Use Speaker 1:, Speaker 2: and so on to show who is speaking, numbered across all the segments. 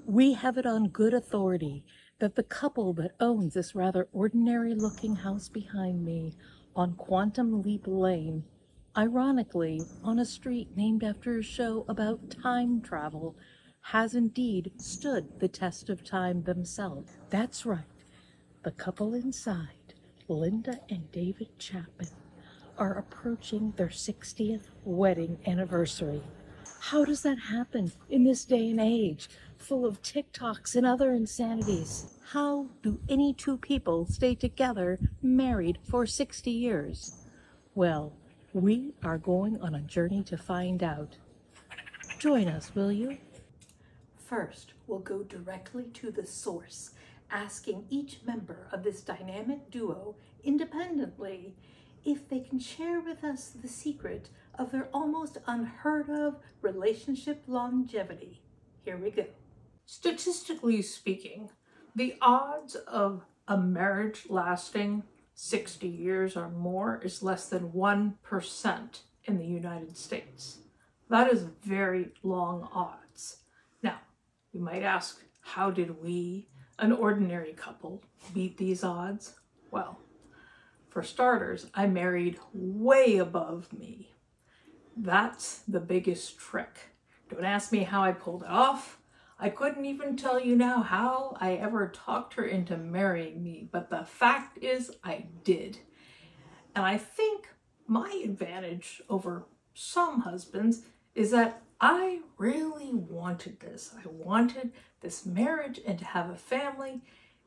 Speaker 1: We have it on good authority that the couple that owns this rather ordinary-looking house behind me on Quantum Leap Lane, ironically on a street named after a show about time travel, has indeed stood the test of time themselves. That's right, the couple inside, Linda and David Chapman, are approaching their 60th wedding anniversary. How does that happen in this day and age, full of TikToks and other insanities? How do any two people stay together, married for 60 years? Well, we are going on a journey to find out. Join us, will you? First, we'll go directly to the source, asking each member of this dynamic duo independently if they can share with us the secret of their almost unheard of relationship longevity. Here we go. Statistically speaking, the odds of a marriage lasting 60 years or more is less than 1% in the United States. That is very long odds. Now, you might ask, how did we, an ordinary couple, beat these odds? Well, for starters, I married way above me. That's the biggest trick. Don't ask me how I pulled it off. I couldn't even tell you now how I ever talked her into marrying me, but the fact is I did. And I think my advantage over some husbands is that I really wanted this. I wanted this marriage and to have a family.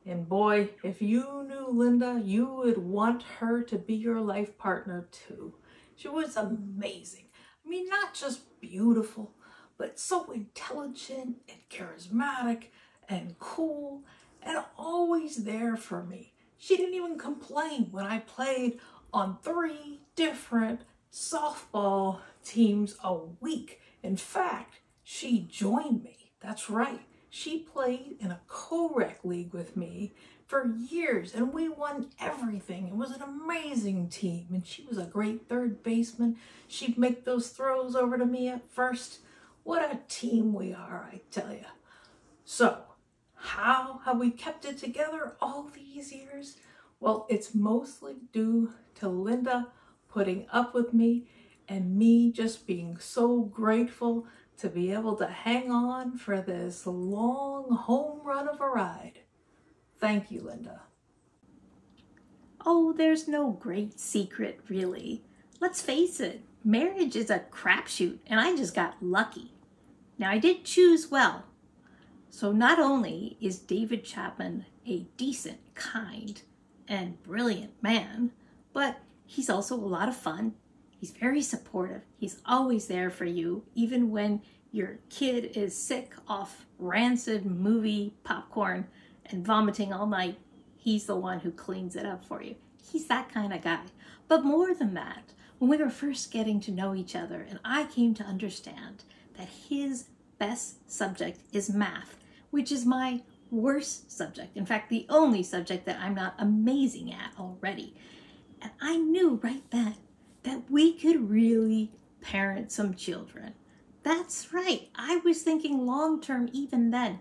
Speaker 1: And boy, if you knew Linda, you would want her to be your life partner too. She was amazing. I mean, not just beautiful, but so intelligent and charismatic and cool and always there for me. She didn't even complain when I played on 3 different softball teams a week. In fact, she joined me. That's right. She played in a co-rec league with me for years and we won everything. It was an amazing team and she was a great third baseman. She'd make those throws over to me at first. What a team we are, I tell you. So, how have we kept it together all these years? Well, it's mostly due to Linda putting up with me and me just being so grateful to be able to hang on for this long home run of a ride. Thank you, Linda.
Speaker 2: Oh, there's no great secret, really. Let's face it, marriage is a crapshoot, and I just got lucky. Now, I did choose well. So not only is David Chapman a decent, kind, and brilliant man, but he's also a lot of fun. He's very supportive. He's always there for you, even when your kid is sick off rancid movie popcorn and vomiting all night. He's the one who cleans it up for you. He's that kind of guy. But more than that, when we were first getting to know each other and I came to understand that his best subject is math, which is my worst subject. In fact, the only subject that I'm not amazing at already. And I knew right then that we could really parent some children. That's right. I was thinking long-term even then.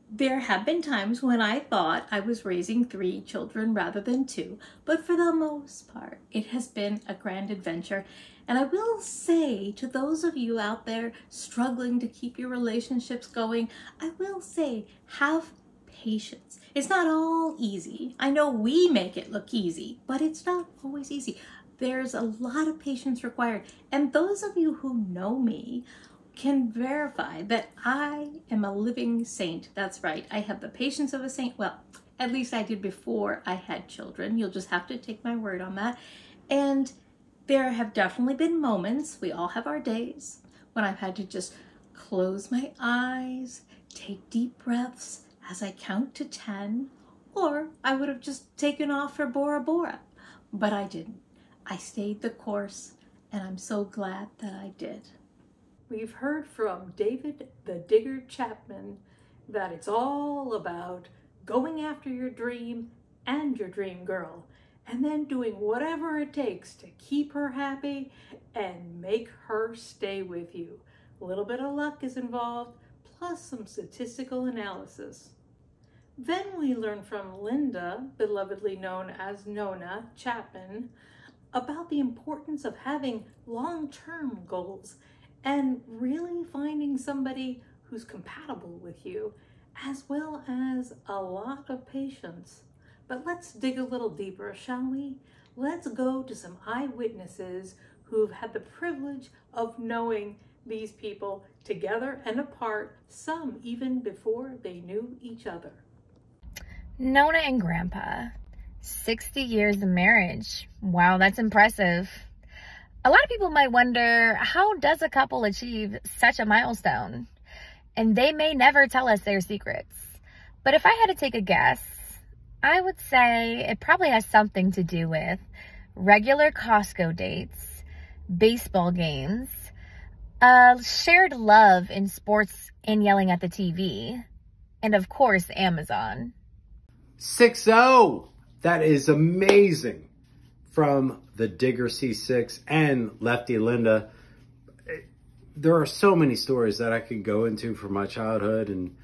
Speaker 2: There have been times when I thought I was raising 3 children rather than 2, but for the most part, it has been a grand adventure. And I will say to those of you out there struggling to keep your relationships going, I will say, have patience. It's not all easy. I know we make it look easy, but it's not always easy. There's a lot of patience required. And those of you who know me can verify that I am a living saint. That's right. I have the patience of a saint. Well, at least I did before I had children. You'll just have to take my word on that. And there have definitely been moments, we all have our days, when I've had to just close my eyes, take deep breaths as I count to 10, or I would have just taken off for Bora Bora. But I didn't. I stayed the course, and I'm so glad that I did. We've heard from David the Digger Chapman that it's all about going after your dream and your dream girl, and then doing whatever it takes to keep her happy and make her stay with you. A little bit of luck is involved,
Speaker 1: plus some statistical analysis. Then we learn from Linda, belovedly known as Nona Chapman, about the importance of having long-term goals and really finding somebody who's compatible with you, as well as a lot of patience. But let's dig a little deeper, shall we? Let's go to some eyewitnesses who've had the privilege of knowing these people together and apart, some even before they knew each other.
Speaker 3: Nona and Grandpa, 60 years of marriage. Wow, that's impressive. A lot of people might wonder, how does a couple achieve such a milestone? And they may never tell us their secrets. But if I had to take a guess, I would say it probably has something to do with regular Costco dates, baseball games, shared love in sports and yelling at the TV, and of course, Amazon.
Speaker 4: 6-0. That is amazing. From the Digger C6 and Lefty Linda. There are so many stories that I could go into from my childhood and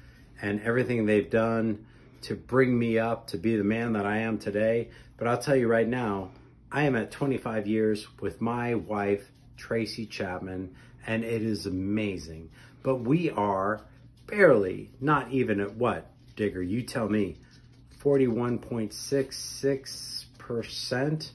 Speaker 4: everything they've done to bring me up to be the man that I am today. But I'll tell you right now, I am at 25 years with my wife, Tracy Chapman, and it is amazing. But we are barely, not even at what, Digger, you tell me, 41.66%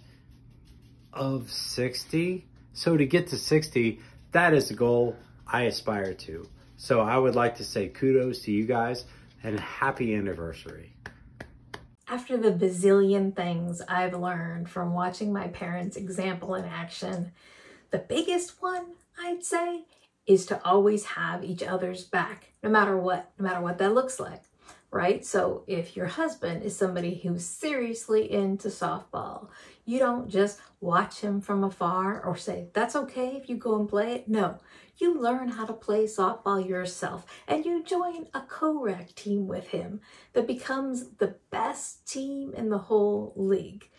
Speaker 4: of 60. So to get to 60, that is a goal I aspire to. So I would like to say kudos to you guys and happy anniversary.
Speaker 2: After the bazillion things I've learned from watching my parents' example in action, the biggest one, I'd say, is to always have each other's back, no matter what that looks like. Right? So if your husband is somebody who's seriously into softball, you don't just watch him from afar or say, that's okay if you go and play it. No, you learn how to play softball yourself and you join a co-rec team with him that becomes the best team in the whole league.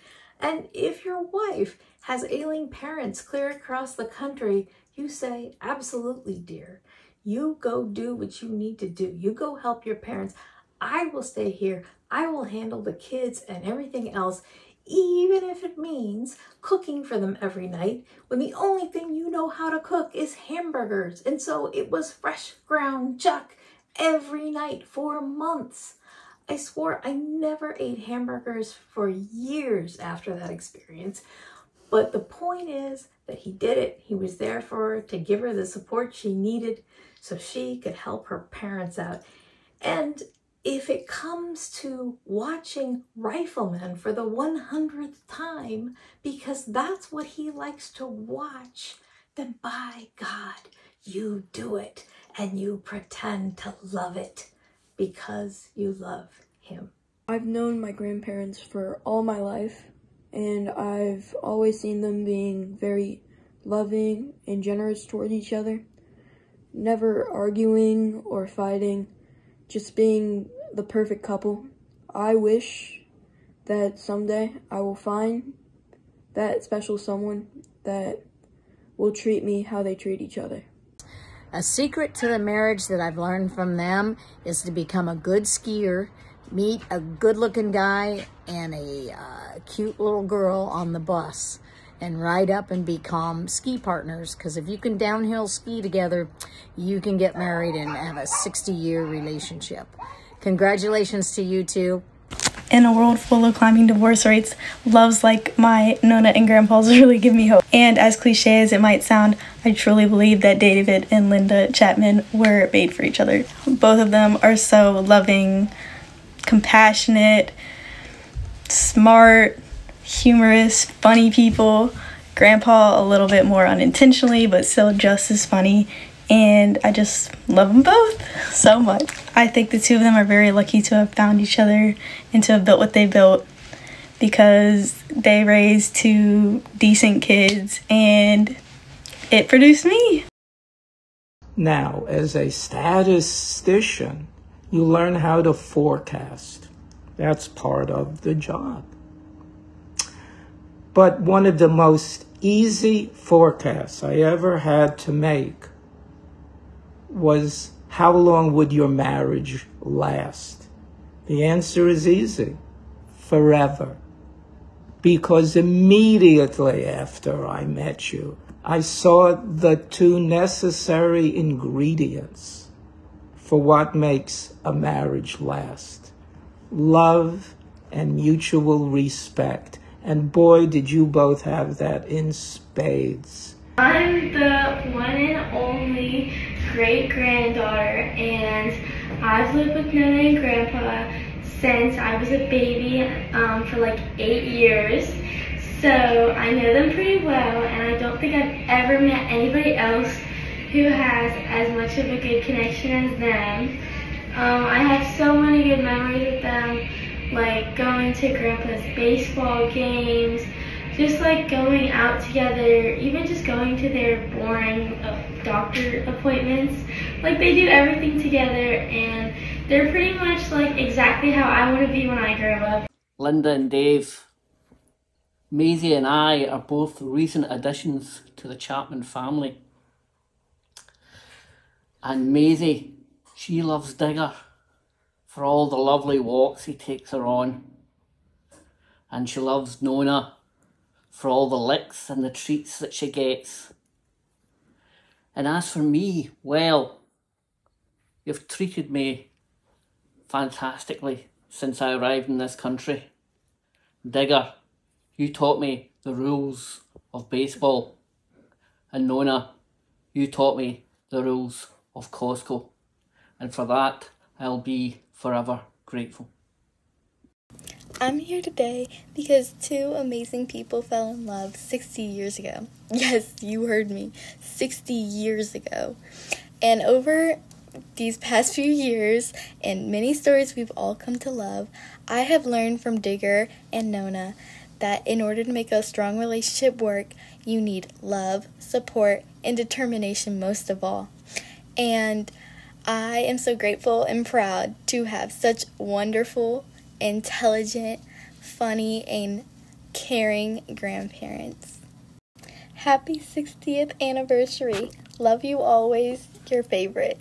Speaker 2: And if your wife has ailing parents clear across the country, you say, absolutely, dear. You go do what you need to do. You go help your parents. I will stay here. I will handle the kids and everything else, even if it means cooking for them every night when the only thing you know how to cook is hamburgers. And so it was fresh ground chuck every night for months. I swore I never ate hamburgers for years after that experience. But the point is that he did it. He was there for her to give her the support she needed so she could help her parents out. And if it comes to watching Rifleman for the 100th time, because that's what he likes to watch, then by God, you do it and you pretend to love it because you love him.
Speaker 5: I've known my grandparents for all my life, and I've always seen them being very loving and generous toward each other, never arguing or fighting, just being the perfect couple. I wish that someday I will find that special someone that will treat me how they treat each other.
Speaker 6: A secret to the marriage that I've learned from them is to become a good skier, meet a good-looking guy and a cute little girl on the bus, and ride up and become ski partners. Because if you can downhill ski together, you can get married and have a 60-year relationship. Congratulations to you two.
Speaker 7: In a world full of climbing divorce rates, loves like my Nona and Grandpa's really give me hope. And as cliche as it might sound, I truly believe that David and Linda Chapman were made for each other. Both of them are so loving, compassionate, smart, humorous, funny people. Grandpa a little bit more unintentionally, but still just as funny. And I just love them both so much. I think the two of them are very lucky to have found each other and to have built what they built, because they raised two decent kids and it produced me.
Speaker 8: Now, as a statistician, you learn how to forecast. That's part of the job. But one of the most easy forecasts I ever had to make was how long would your marriage last? The answer is easy. Forever. Because immediately after I met you, I saw the two necessary ingredients for what makes a marriage last. Love and mutual respect. And boy, did you both have that in spades.
Speaker 9: I'm the one and only great-granddaughter, and I've lived with Nana and Grandpa since I was a baby for like 8 years. So I know them pretty well, and I don't think I've ever met anybody else who has as much of a good connection as them. I have so many good memories with them, like going to Grandpa's baseball games, just like going out together, even just going to their boring doctor appointments. Like they do everything together, and they're pretty much like exactly how I want to be when I grow up.
Speaker 10: Linda and Dave, Maisie and I are both recent additions to the Chapman family. And Maisie, she loves Digger for all the lovely walks he takes her on. And she loves Nona for all the licks and the treats that she gets. And as for me, well, you've treated me fantastically since I arrived in this country. Digger, you taught me the rules of baseball. And Nona, you taught me the rules of Costco. And for that, I'll be forever grateful.
Speaker 11: I'm here today because two amazing people fell in love 60 years ago. Yes, you heard me, 60 years ago. And over these past few years and many stories we've all come to love, I have learned from Digger and Nona that in order to make a strong relationship work, you need love, support, and determination most of all. And I am so grateful and proud to have such wonderful, intelligent, funny, and caring grandparents. Happy 60th anniversary. Love you always, your favorite.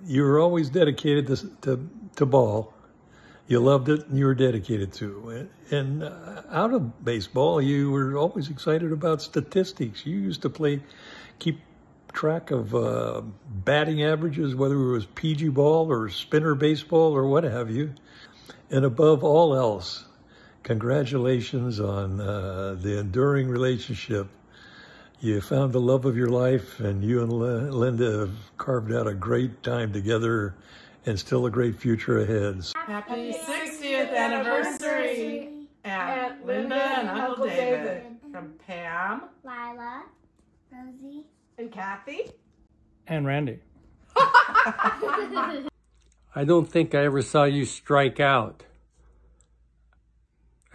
Speaker 12: You were always dedicated to ball. You loved it and you were dedicated to it. And out of baseball, you were always excited about statistics. You used to keep track of batting averages, whether it was PG ball or spinner baseball or what have you. And above all else, congratulations on the enduring relationship. You found the love of your life, and you and Linda have carved out a great time together and still a great future ahead.
Speaker 13: Happy 60th anniversary, Aunt Linda and Uncle David. From Pam,
Speaker 14: Lila, Rosie,
Speaker 13: and Kathy,
Speaker 15: and Randy. I don't think I ever saw you strike out.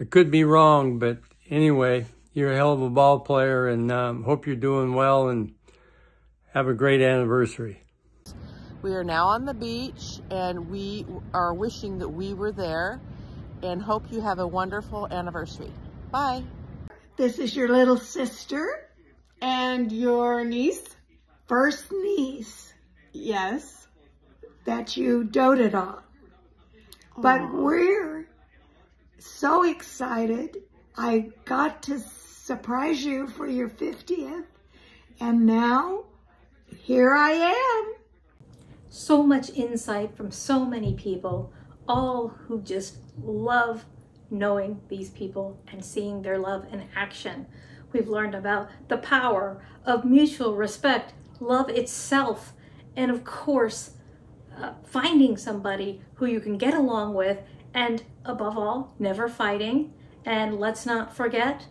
Speaker 15: I could be wrong, but anyway, you're a hell of a ball player, and hope you're doing well and have a great anniversary.
Speaker 16: We are now on the beach, and we are wishing that we were there, and hope you have a wonderful anniversary. Bye.
Speaker 17: This is your little sister and your niece, first niece, yes, that you doted on. But we're so excited. I got to surprise you for your 50th, and now here I am.
Speaker 2: So much insight from so many people, all who just love knowing these people and seeing their love in action. We've learned about the power of mutual respect, love itself, and of course, finding somebody who you can get along with, and above all, never fighting. And let's not forget,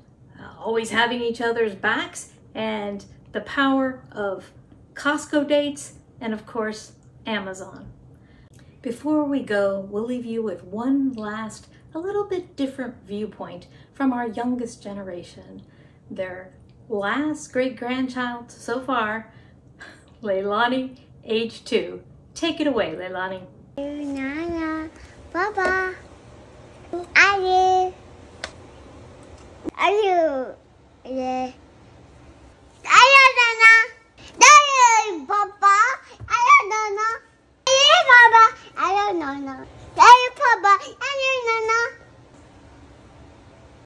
Speaker 2: always having each other's backs, and the power of Costco dates, and of course, Amazon. Before we go, we'll leave you with one last, a little bit different viewpoint from our youngest generation. Their last great-grandchild so far, Leilani, age 2. Take it away, Leilani.
Speaker 14: Nana, Papa, I do. Yeah. I don't know. Papa, I don't know. Papa, and your